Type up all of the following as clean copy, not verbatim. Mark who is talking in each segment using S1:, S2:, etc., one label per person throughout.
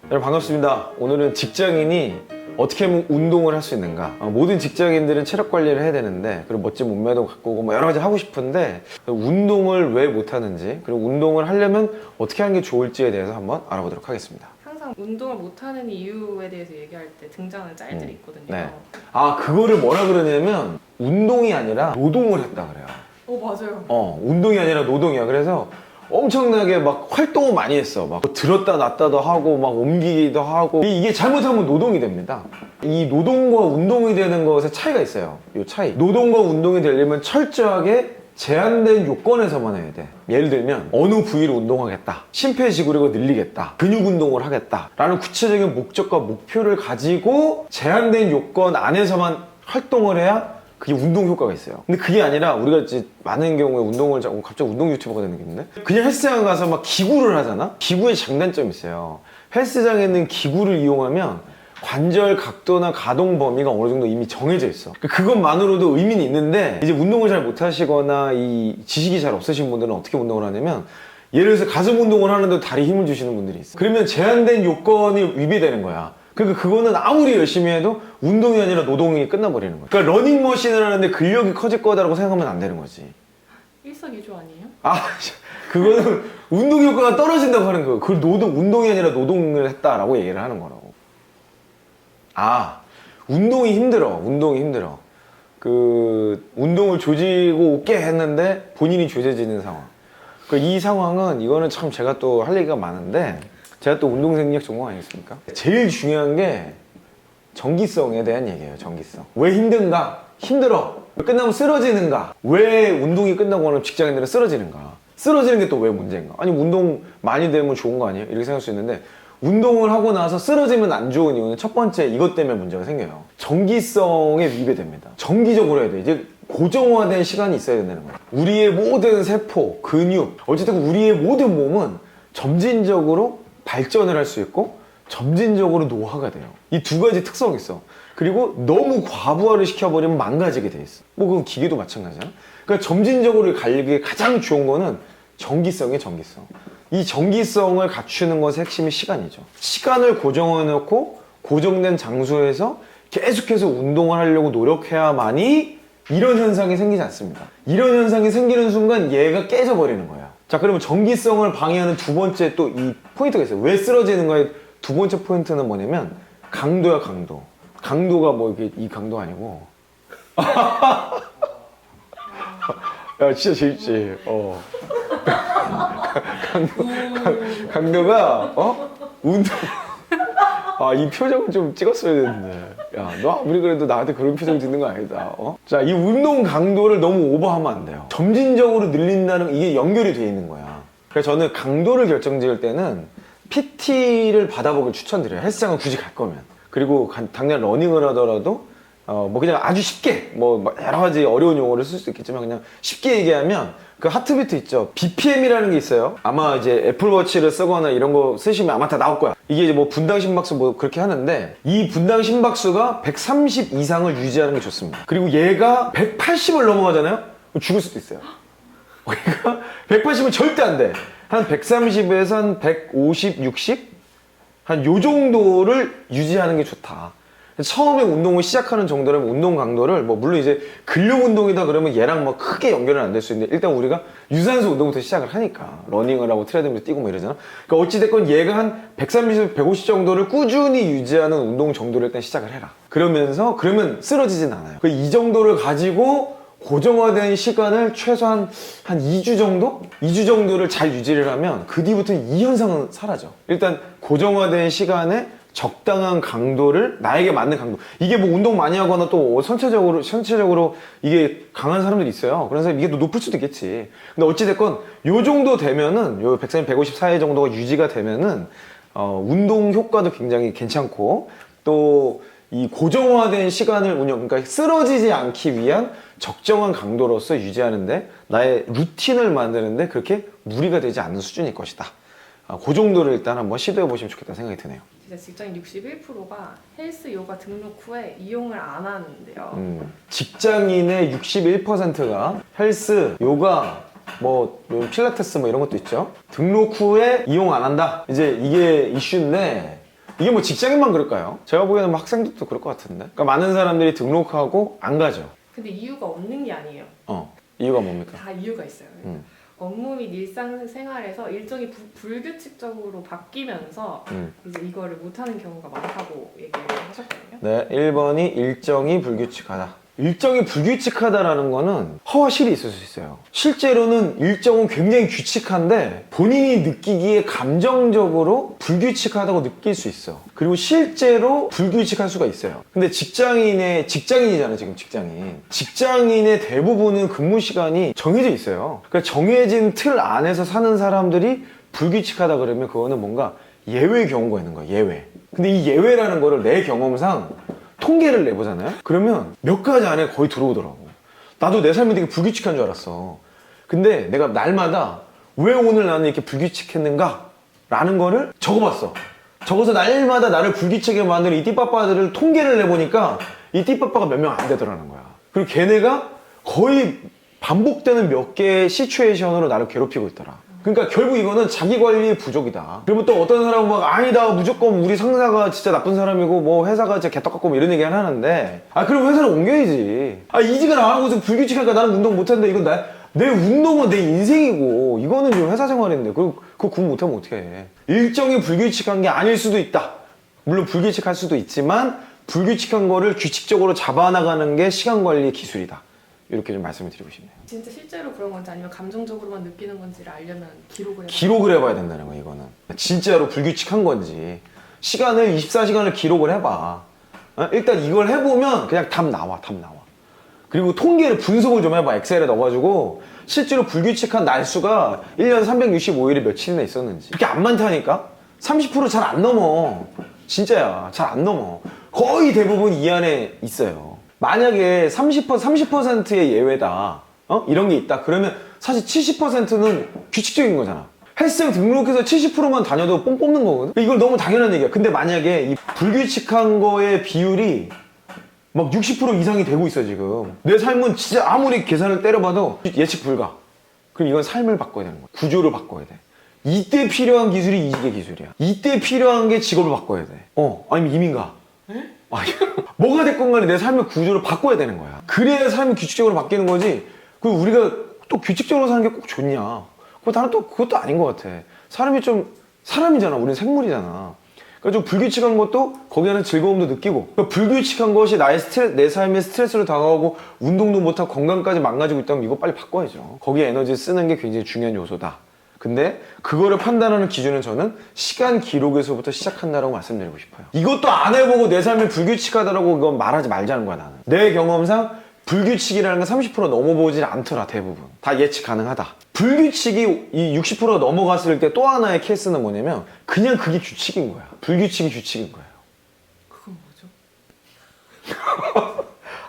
S1: 여러분 반갑습니다. 오늘은 직장인이 어떻게 하면 운동을 할 수 있는가. 모든 직장인들은 체력 관리를 해야 되는데, 그리고 멋진 몸매도 갖고 뭐 여러 가지 하고 싶은데 운동을 왜 못하는지, 그리고 운동을 하려면 어떻게 하는 게 좋을지에 대해서 한번 알아보도록 하겠습니다.
S2: 항상 운동을 못하는 이유에 대해서 얘기할 때 등장하는 짤들이 있거든요.
S1: 네. 그거를 뭐라 그러냐면 운동이 아니라 노동을 했다 그래요.
S2: 맞아요.
S1: 운동이 아니라 노동이야. 그래서 엄청나게 막 활동을 많이 했어. 막 들었다 놨다도 하고 막 옮기기도 하고. 이게 잘못하면 노동이 됩니다. 이 노동과 운동이 되는 것에 차이가 있어요. 이 차이. 노동과 운동이 되려면 철저하게 제한된 요건에서만 해야 돼. 예를 들면 어느 부위를 운동하겠다, 심폐지구력을 늘리겠다, 근육 운동을 하겠다 라는 구체적인 목적과 목표를 가지고 제한된 요건 안에서만 활동을 해야 그게 운동 효과가 있어요. 근데 그게 아니라 우리가 이제 많은 경우에 운동을 갑자기 운동 유튜버가 되는 게 있는데, 그냥 헬스장 가서 막 기구를 하잖아? 기구의 장단점이 있어요. 헬스장에 있는 기구를 이용하면 관절 각도나 가동 범위가 어느 정도 이미 정해져 있어. 그것만으로도 의미는 있는데, 이제 운동을 잘 못하시거나 이 지식이 잘 없으신 분들은 어떻게 운동을 하냐면, 예를 들어서 가슴 운동을 하는데 다리 힘을 주시는 분들이 있어. 그러면 제한된 요건이 위배되는 거야. 그러니까 그거는 아무리 열심히 해도 운동이 아니라 노동이 끝나버리는 거야. 그러니까 러닝머신을 하는데 근력이 커질 거다라고 생각하면 안 되는 거지.
S2: 일석이조 아니에요?
S1: 그거는 운동 효과가 떨어진다고 하는 거예요. 그걸 운동이 아니라 노동을 했다라고 얘기를 하는 거라고. 운동이 힘들어. 운동을 조지고 올게 했는데 본인이 조져지는 상황. 이 상황은, 이거는 참 제가 또 할 얘기가 많은데, 제가 또 운동생리학 전공 아니겠습니까? 제일 중요한 게 정기성에 대한 얘기예요. 정기성. 왜 힘든가? 힘들어. 끝나면 쓰러지는가? 왜 운동이 끝나고 나면 직장인들은 쓰러지는가? 쓰러지는 게 또 왜 문제인가? 아니, 운동 많이 되면 좋은 거 아니에요? 이렇게 생각할 수 있는데, 운동을 하고 나서 쓰러지면 안 좋은 이유는 첫 번째, 이것 때문에 문제가 생겨요. 정기성에 위배됩니다. 정기적으로 해야 돼. 이제 고정화된 시간이 있어야 된다는 거예요. 우리의 모든 세포, 근육, 어쨌든 우리의 모든 몸은 점진적으로 발전을 할 수 있고 점진적으로 노화가 돼요. 이 두 가지 특성이 있어. 그리고 너무 과부하를 시켜버리면 망가지게 돼 있어. 그건 기계도 마찬가지야. 그러니까 점진적으로 가려기에 가장 좋은 거는 정기성이에요. 정기성. 이 정기성을 갖추는 것의 핵심이 시간이죠. 시간을 고정해 놓고 고정된 장소에서 계속해서 운동을 하려고 노력해야만이 이런 현상이 생기지 않습니다. 이런 현상이 생기는 순간 얘가 깨져버리는 거야. 자, 그러면 정기성을 방해하는 두 번째 또 이 포인트가 있어요. 왜 쓰러지는가의 두 번째 포인트는 뭐냐면 강도야, 강도. 강도가 뭐 이게 이 강도 아니고. 야, 진짜 재밌지. 강도가 운동. 이 표정은 좀 찍었어야 되는데. 야, 너 아무리 그래도 나한테 그런 표정 짓는 거 아니다. 자, 이 운동 강도를 너무 오버하면 안 돼요. 점진적으로 늘린다는, 이게 연결이 돼 있는 거야. 그래서 저는 강도를 결정지을 때는 PT를 받아보길 추천드려요. 헬스장을 굳이 갈 거면. 그리고 당장 러닝을 하더라도 뭐 그냥 아주 쉽게, 뭐 여러 가지 어려운 용어를 쓸 수 있겠지만 그냥 쉽게 얘기하면 그 하트비트 있죠. BPM이라는 게 있어요. 아마 이제 애플워치를 쓰거나 이런 거 쓰시면 아마 다 나올 거야. 이게 이제 뭐 분당 심박수 뭐 그렇게 하는데, 이 분당 심박수가 130 이상을 유지하는 게 좋습니다. 그리고 얘가 180을 넘어가잖아요? 죽을 수도 있어요. 그러니까 180은 절대 안 돼. 한 130에서 한 150, 60? 한 요 정도를 유지하는 게 좋다. 처음에 운동을 시작하는 정도라면 운동 강도를, 뭐 물론 이제 근력 운동이다 그러면 얘랑 뭐 크게 연결은 안 될 수 있는데, 일단 우리가 유산소 운동부터 시작을 하니까 러닝을 하고 트레드밀 뛰고 뭐 이러잖아. 그러니까 어찌됐건 얘가 한 130, 150 정도를 꾸준히 유지하는 운동 정도를 일단 시작을 해라. 그러면 쓰러지진 않아요. 이 정도를 가지고 고정화된 시간을 최소한 한 2주 정도? 2주 정도를 잘 유지를 하면 그 뒤부터는 이 현상은 사라져. 일단 고정화된 시간에 적당한 강도를, 나에게 맞는 강도. 이게 뭐 운동 많이 하거나 또 선체적으로 이게 강한 사람들이 있어요. 그래서 이게 또 높을 수도 있겠지. 근데 어찌됐건 요 정도 되면은, 요 130, 150 사이 정도가 유지가 되면은 운동 효과도 굉장히 괜찮고, 또 이 고정화된 시간을 그러니까 쓰러지지 않기 위한 적정한 강도로서 유지하는데, 나의 루틴을 만드는데 그렇게 무리가 되지 않는 수준일 것이다. 그 정도를 일단 한번 시도해 보시면 좋겠다는 생각이 드네요.
S2: 진짜 직장인 61%가 헬스 요가 등록 후에 이용을 안 하는데요.
S1: 직장인의 61%가 헬스, 요가, 뭐 필라테스 뭐 이런 것도 있죠. 등록 후에 이용 안 한다. 이제 이게 이슈인데, 이게 뭐 직장인만 그럴까요? 제가 보기에는 뭐 학생들도 그럴 것 같은데. 그러니까 많은 사람들이 등록하고 안 가죠.
S2: 근데 이유가 없는 게 아니에요.
S1: 이유가 뭡니까?
S2: 다 이유가 있어요. 업무 및 일상생활에서 일정이 불규칙적으로 바뀌면서 이제 이거를 못하는 경우가 많다고 얘기를 하셨거든요.
S1: 네, 1번이 일정이 불규칙하다. 일정이 불규칙하다라는 거는 허실이 있을 수 있어요. 실제로는 일정은 굉장히 규칙한데 본인이 느끼기에 감정적으로 불규칙하다고 느낄 수 있어. 그리고 실제로 불규칙할 수가 있어요. 근데 직장인이잖아요, 지금 직장인. 직장인의 대부분은 근무 시간이 정해져 있어요. 그러니까 정해진 틀 안에서 사는 사람들이 불규칙하다 그러면 그거는 뭔가 예외 경우가 있는 거야, 예외. 근데 이 예외라는 거를 내 경험상 통계를 내보잖아요? 그러면 몇 가지 안에 거의 들어오더라고. 나도 내 삶이 되게 불규칙한 줄 알았어. 근데 내가 날마다 왜 오늘 나는 이렇게 불규칙했는가? 라는 거를 적어봤어. 적어서 날마다 나를 불규칙하게 만드는 이 띠빠빠들을 통계를 내보니까 이 띠빠빠가 몇 명 안 되더라는 거야. 그리고 걔네가 거의 반복되는 몇 개의 시츄에이션으로 나를 괴롭히고 있더라. 그러니까 결국 이거는 자기 관리의 부족이다. 그리고 또 어떤 사람은 막 아니다 무조건 우리 상사가 진짜 나쁜 사람이고 뭐 회사가 진짜 개떡같고 뭐 이런 얘기 하는데 그럼 회사를 옮겨야지. 이직을 안 하고 좀 불규칙하니까 나는 운동 못하는데 이건 내 운동은 내 인생이고 이거는 지금 회사 생활인데 그거 구분 못하면 어떡해. 일정이 불규칙한 게 아닐 수도 있다. 물론 불규칙할 수도 있지만 불규칙한 거를 규칙적으로 잡아나가는 게 시간 관리의 기술이다. 이렇게 좀 말씀을 드리고 싶네요.
S2: 진짜 실제로 그런 건지 아니면 감정적으로만 느끼는 건지를 알려면
S1: 기록을 해봐야 된다는 거야, 이거는. 진짜로 불규칙한 건지. 시간을 24시간을 기록을 해봐. 일단 이걸 해보면 그냥 답 나와. 그리고 통계를 분석을 좀 해봐. 엑셀에 넣어가지고 실제로 불규칙한 날수가 1년 365일이 며칠이나 있었는지. 이렇게 안 많다니까? 30% 잘 안 넘어. 진짜야. 잘 안 넘어. 거의 대부분 이 안에 있어요. 만약에 30%의 예외다. 이런 게 있다. 그러면 사실 70%는 규칙적인 거잖아. 헬스장 등록해서 70%만 다녀도 뽕 뽑는 거거든? 이걸 너무 당연한 얘기야. 근데 만약에 이 불규칙한 거의 비율이 막 60% 이상이 되고 있어, 지금. 내 삶은 진짜 아무리 계산을 때려봐도 예측 불가. 그럼 이건 삶을 바꿔야 되는 거야. 구조를 바꿔야 돼. 이때 필요한 기술이 이게 기술이야. 이때 필요한 게 직업을 바꿔야 돼. 아니면 이민가. 뭐가 됐건 간에 내 삶의 구조를 바꿔야 되는 거야. 그래야 삶이 규칙적으로 바뀌는 거지. 그 우리가 또 규칙적으로 사는 게 꼭 좋냐. 나는 또 그것도 아닌 것 같아. 사람이 좀 사람이잖아. 우리는 생물이잖아. 그러니까 좀 불규칙한 것도 거기 안에 즐거움도 느끼고, 그러니까 불규칙한 것이 내 삶에 스트레스로 다가오고 운동도 못하고 건강까지 망가지고 있다면 이거 빨리 바꿔야죠. 거기에 에너지 쓰는 게 굉장히 중요한 요소다. 근데 그거를 판단하는 기준은 저는 시간 기록에서부터 시작한다라고 말씀드리고 싶어요. 이것도 안 해보고 내 삶이 불규칙하다라고 이건 말하지 말자는 거야, 나는. 내 경험상 불규칙이라는 건 30% 넘어보질 않더라, 대부분. 다 예측 가능하다. 불규칙이 이 60% 넘어갔을 때 또 하나의 케이스는 뭐냐면 그냥 그게 규칙인 거야. 불규칙이 규칙인 거예요.
S2: 그건 뭐죠?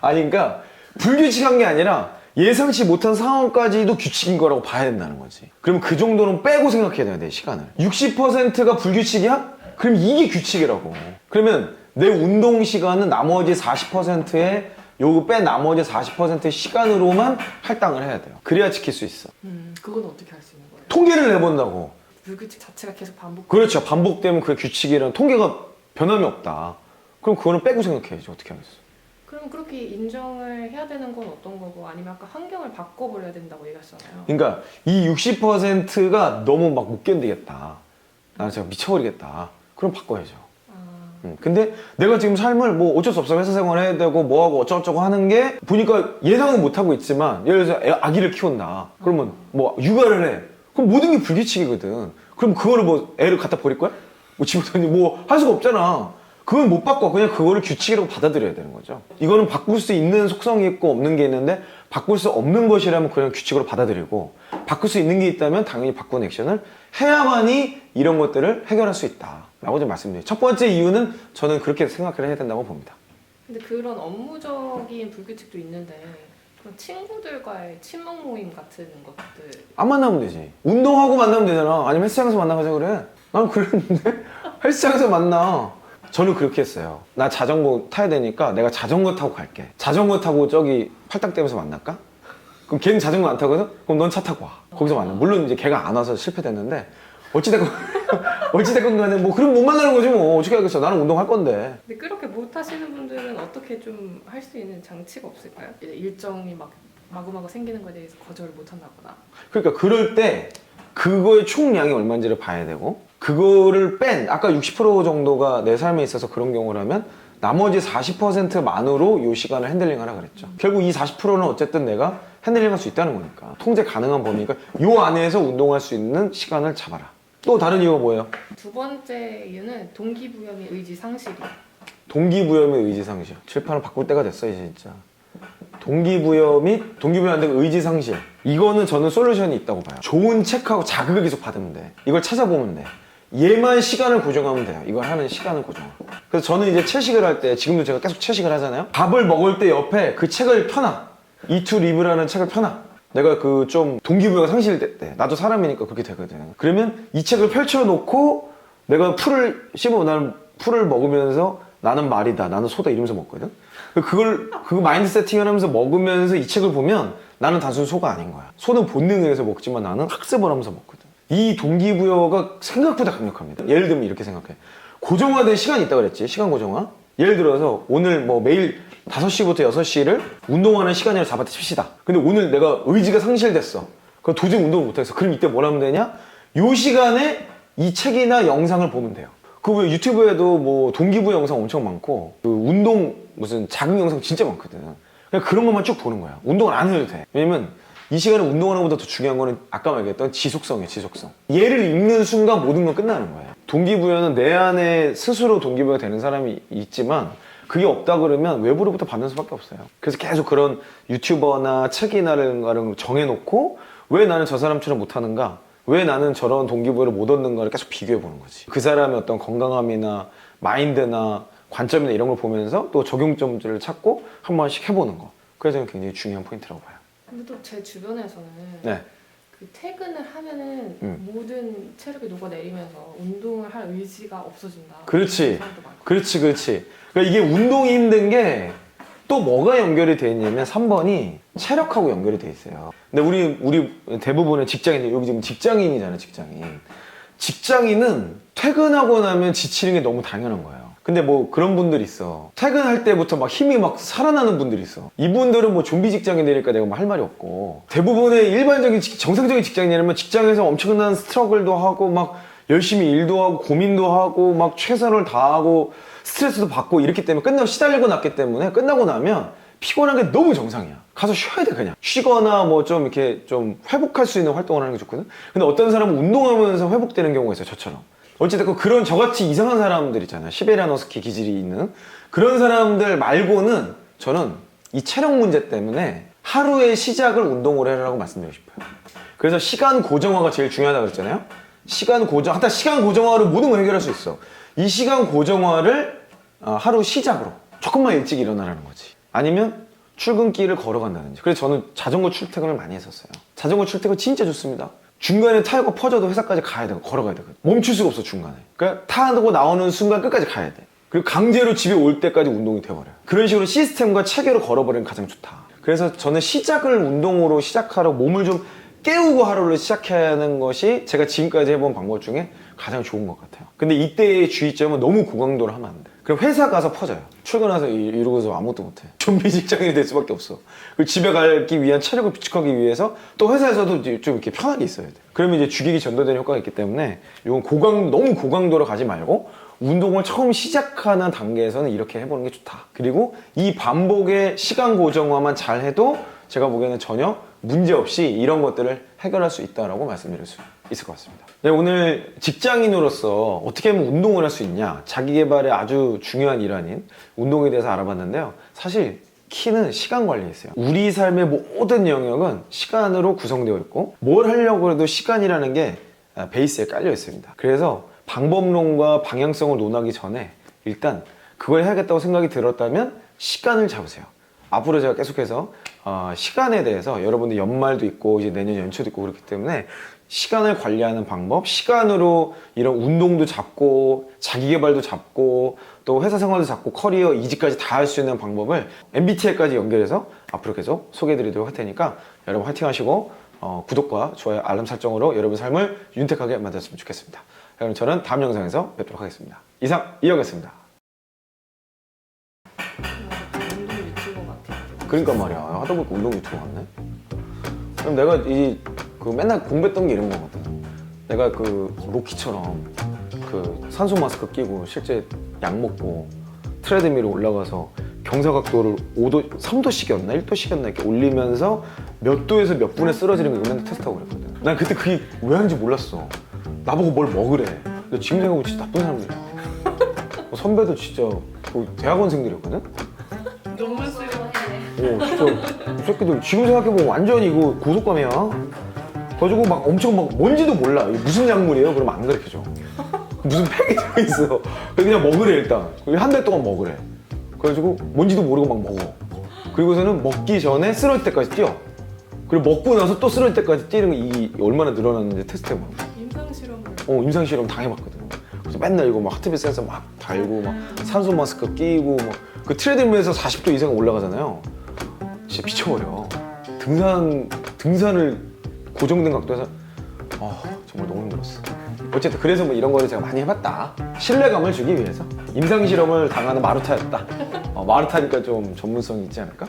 S1: 그러니까 불규칙한 게 아니라 예상치 못한 상황까지도 규칙인 거라고 봐야 된다는 거지. 그러면 그 정도는 빼고 생각해야 돼요, 내 시간을. 60%가 불규칙이야? 그럼 이게 규칙이라고. 그러면 내 운동 시간은 나머지 40%의 요거 뺀 나머지 40%의 시간으로만 할당을 해야 돼요. 그래야 지킬 수 있어.
S2: 그건 어떻게 할 수 있는 거예요?
S1: 통계를 내본다고.
S2: 불규칙 자체가 계속
S1: 그렇죠. 반복되면 그게 규칙이라는 통계가 변함이 없다. 그럼 그거는 빼고 생각해야지. 어떻게 하겠어.
S2: 그럼 그렇게 인정을 해야 되는 건 어떤 거고, 아니면 아까 환경을 바꿔버려야 된다고 얘기하셨잖아요.
S1: 그러니까 이 60%가 너무 막 못 견디겠다. 나는 진짜 미쳐버리겠다. 그럼 바꿔야죠. 근데 내가 지금 삶을 뭐 어쩔 수 없어. 회사 생활 해야 되고 뭐하고 어쩌고저쩌고 하는 게 보니까 예상은 못하고 있지만, 예를 들어서 아기를 키운다. 그러면 뭐 육아를 해. 그럼 모든 게 불규칙이거든. 그럼 그거를 뭐 애를 갖다 버릴 거야? 뭐 집어던지 뭐 할 수가 없잖아. 그건 못 바꿔. 그냥 그거를 규칙이라고 받아들여야 되는 거죠. 이거는 바꿀 수 있는 속성이 있고 없는 게 있는데, 바꿀 수 없는 것이라면 그냥 규칙으로 받아들이고, 바꿀 수 있는 게 있다면 당연히 바꾸는 액션을 해야만이 이런 것들을 해결할 수 있다 라고 좀 말씀드려요. 첫 번째 이유는 저는 그렇게 생각을 해야 된다고 봅니다.
S2: 근데 그런 업무적인 불규칙도 있는데, 그런 친구들과의 친목 모임 같은 것들
S1: 안 만나면 되지. 운동하고 만나면 되잖아. 아니면 헬스장에서 만나가자 그래. 난 그랬는데 헬스장에서 만나. 저는 그렇게 했어요. 나 자전거 타야 되니까 내가 자전거 타고 갈게. 자전거 타고 저기 팔당댐에서 만날까? 그럼 걔는 자전거 안 타거든? 그럼 넌 차 타고 와. 거기서 만나. 물론 이제 걔가 안 와서 실패됐는데, 어찌됐건 간에 뭐 그럼 못 만나는 거지 뭐. 어떻게 하겠어. 나는 운동할 건데.
S2: 근데 그렇게 못 하시는 분들은 어떻게 좀 할 수 있는 장치가 없을까요? 이제 일정이 막 마구마구 생기는 거에 대해서 거절을 못 한다거나.
S1: 그러니까 그럴 때 그거의 총량이 얼마인지를 봐야 되고 그거를 뺀 아까 60% 정도가 내 삶에 있어서 그런 경우라면 나머지 40%만으로 이 시간을 핸들링하라 그랬죠. 결국 이 40%는 어쨌든 내가 핸들링할 수 있다는 거니까 통제 가능한 범위니까 이 안에서 운동할 수 있는 시간을 잡아라. 또 다른 이유가 뭐예요?
S2: 두 번째 이유는 동기부여 및 의지 상실이에요.
S1: 동기부여 및 의지 상실. 칠판을 바꿀 때가 됐어 이제 진짜. 동기부여 안 되고 의지 상실. 이거는 저는 솔루션이 있다고 봐요. 좋은 책하고 자극을 계속 받으면 돼. 이걸 찾아보면 돼. 얘만 시간을 고정하면 돼요. 이걸 하는 시간을 고정하고. 그래서 저는 이제 채식을 할 때, 지금도 제가 계속 채식을 하잖아요. 밥을 먹을 때 옆에 그 책을 펴놔. Eat to Live라는 책을 펴놔. 내가 그 좀 동기부여가 상실될 때, 나도 사람이니까 그렇게 되거든. 그러면 이 책을 펼쳐놓고 내가 풀을 씹어, 나는 풀을 먹으면서 나는 말이다, 나는 소다 이러면서 먹거든. 그거 마인드 세팅을 하면서 먹으면서 이 책을 보면 나는 단순 소가 아닌 거야. 소는 본능에 의해서 먹지만 나는 학습을 하면서 먹거든. 이 동기부여가 생각보다 강력합니다. 예를 들면 이렇게 생각해. 고정화된 시간이 있다고 그랬지. 시간 고정화. 예를 들어서 오늘 뭐 매일 5시부터 6시를 운동하는 시간으로 잡았다 칩시다. 근데 오늘 내가 의지가 상실됐어. 그럼 도저히 운동을 못하겠어. 그럼 이때 뭘 하면 되냐? 요 시간에 이 책이나 영상을 보면 돼요. 그 왜 유튜브에도 뭐 동기부여 영상 엄청 많고 그 운동 무슨 자극 영상 진짜 많거든. 그냥 그런 것만 쭉 보는 거야. 운동을 안 해도 돼. 왜냐면 이 시간에 운동하는 것보다 더 중요한 거는 아까 말했던 지속성이에요. 지속성. 얘를 읽는 순간 모든 건 끝나는 거예요. 동기부여는 내 안에 스스로 동기부여가 되는 사람이 있지만 그게 없다 그러면 외부로부터 받는 수밖에 없어요. 그래서 계속 그런 유튜버나 책이나를 정해놓고 왜 나는 저 사람처럼 못하는가? 왜 나는 저런 동기부여를 못 얻는가를 계속 비교해 보는 거지. 그 사람의 어떤 건강함이나 마인드나 관점이나 이런 걸 보면서 또 적용점들을 찾고 한 번씩 해보는 거. 그래서 굉장히 중요한 포인트라고 봐요.
S2: 근데 또 제 주변에서는
S1: 네.
S2: 그 퇴근을 하면은 모든 체력이 녹아내리면서 운동을 할 의지가 없어진다.
S1: 그렇지.
S2: 그런 사람도 많고.
S1: 그렇지. 그러니까 이게 운동이 힘든 게 또 뭐가 연결이 돼 있냐면 3번이 체력하고 연결이 돼 있어요. 근데 우리 대부분의 직장인들, 여기 지금 직장인이잖아요, 직장인. 직장인은 퇴근하고 나면 지치는 게 너무 당연한 거예요. 근데 뭐 그런 분들이 있어. 퇴근할 때부터 막 힘이 막 살아나는 분들이 있어. 이분들은 뭐 좀비 직장인이니까 내가 뭐 할 말이 없고. 대부분의 일반적인 정상적인 직장인이라면 직장에서 엄청난 스트러글도 하고 막 열심히 일도 하고 고민도 하고 막 최선을 다하고 스트레스도 받고 이렇기 때문에 끝나고 시달리고 났기 때문에 끝나고 나면 피곤한 게 너무 정상이야. 가서 쉬어야 돼 그냥. 쉬거나 뭐 좀 이렇게 좀 회복할 수 있는 활동을 하는 게 좋거든. 근데 어떤 사람은 운동하면서 회복되는 경우가 있어요. 저처럼. 어쨌든 그런 저같이 이상한 사람들 있잖아요. 시베리안 허스키 기질이 있는 그런 사람들 말고는 저는 이 체력 문제 때문에 하루의 시작을 운동으로 해라고 말씀드리고 싶어요. 그래서 시간 고정화가 제일 중요하다고 그랬잖아요. 시간 고정화로 모든 걸 해결할 수 있어. 이 시간 고정화를 하루 시작으로 조금만 일찍 일어나라는 거지. 아니면 출근길을 걸어간다든지. 그래서 저는 자전거 출퇴근을 많이 했었어요. 자전거 출퇴근 진짜 좋습니다. 중간에 타이어가 퍼져도 회사까지 가야 되고 걸어가야 되거든. 멈출 수가 없어 중간에. 그러니까 타고 나오는 순간 끝까지 가야 돼. 그리고 강제로 집에 올 때까지 운동이 돼버려요. 그런 식으로 시스템과 체계로 걸어버리는 게 가장 좋다. 그래서 저는 시작을 운동으로 시작하라고 몸을 좀 깨우고 하루를 시작해야 하는 것이 제가 지금까지 해본 방법 중에 가장 좋은 것 같아요. 근데 이때의 주의점은 너무 고강도로 하면 안 돼. 그럼 회사 가서 퍼져요. 출근해서 이러고서 아무것도 못해. 좀비 직장인이 될 수밖에 없어. 그리고 집에 가기 위한 체력을 비축하기 위해서 또 회사에서도 좀 이렇게 편하게 있어야 돼. 그러면 이제 주객이 전도되는 효과가 있기 때문에 이건 너무 고강도로 가지 말고 운동을 처음 시작하는 단계에서는 이렇게 해보는 게 좋다. 그리고 이 반복의 시간 고정화만 잘 해도 제가 보기에는 전혀 문제없이 이런 것들을 해결할 수 있다고 말씀드릴 수 있을 것 같습니다. 네, 오늘 직장인으로서 어떻게 하면 운동을 할 수 있냐, 자기 개발의 아주 중요한 일환인 운동에 대해서 알아봤는데요. 사실 키는 시간 관리에 있어요. 우리 삶의 모든 영역은 시간으로 구성되어 있고 뭘 하려고 해도 시간이라는 게 베이스에 깔려 있습니다. 그래서 방법론과 방향성을 논하기 전에 일단 그걸 해야겠다고 생각이 들었다면 시간을 잡으세요. 앞으로 제가 계속해서 시간에 대해서 여러분들 연말도 있고 이제 내년 연초도 있고 그렇기 때문에 시간을 관리하는 방법, 시간으로 이런 운동도 잡고 자기 개발도 잡고 또 회사 생활도 잡고 커리어 이직까지 다 할 수 있는 방법을 MBTI까지 연결해서 앞으로 계속 소개해 드리도록 할 테니까 여러분 화이팅 하시고 구독과 좋아요, 알람 설정으로 여러분 삶을 윤택하게 만들었으면 좋겠습니다. 그럼 저는 다음 영상에서 뵙도록 하겠습니다. 이상 이혁이었습니다.
S2: 운동 유튜버 같아.
S1: 그러니까 말이야, 하다 보니까 운동 유튜버 같네. 그럼 내가 그 맨날 공부했던 게 이런 거거든. 내가 그 로키처럼 그 산소 마스크 끼고 실제 약 먹고 트레드밀에 올라가서 경사각도를 5도, 3도씩이었나 1도씩이었나 이렇게 올리면서 몇 도에서 몇 분에 쓰러지는 거 맨날 테스트하고 그랬거든. 난 그때 그게 왜 하는지 몰랐어. 나보고 뭘 먹으래. 근데 지금 생각해보면 진짜 나쁜 사람들이야. 선배도 진짜 그 대학원생들이었거든.
S2: 너무 싫어해.
S1: 진짜 이 새끼들 지금 생각해보면 완전히 이거 고속감이야. 그래가지고 막 엄청 막 뭔지도 몰라. 이게 무슨 약물이에요? 그러면 안 가르쳐줘. 무슨 팩이 들어있어. 그냥 먹으래 일단. 한 달 동안 먹으래. 그래가지고 뭔지도 모르고 막 먹어. 그리고서는 먹기 전에 쓰러질 때까지 뛰어. 그리고 먹고 나서 또 쓰러질 때까지 뛰는 이 얼마나 늘어났는지 테스트해봐.
S2: 임상 실험을.
S1: 임상 실험 다 해봤거든. 그래서 맨날 이거 막 하트비트 센서 막 달고 막 산소 마스크 끼고 막 그 트레드밀에서 40도 이상 올라가잖아요. 진짜 미쳐버려. 등산을 고정된 각도에서 정말 너무 힘들었어. 어쨌든 그래서 뭐 이런 거를 제가 많이 해봤다. 신뢰감을 주기 위해서 임상 실험을 당하는 마루타였다. 마루타니까 좀 전문성이 있지 않을까?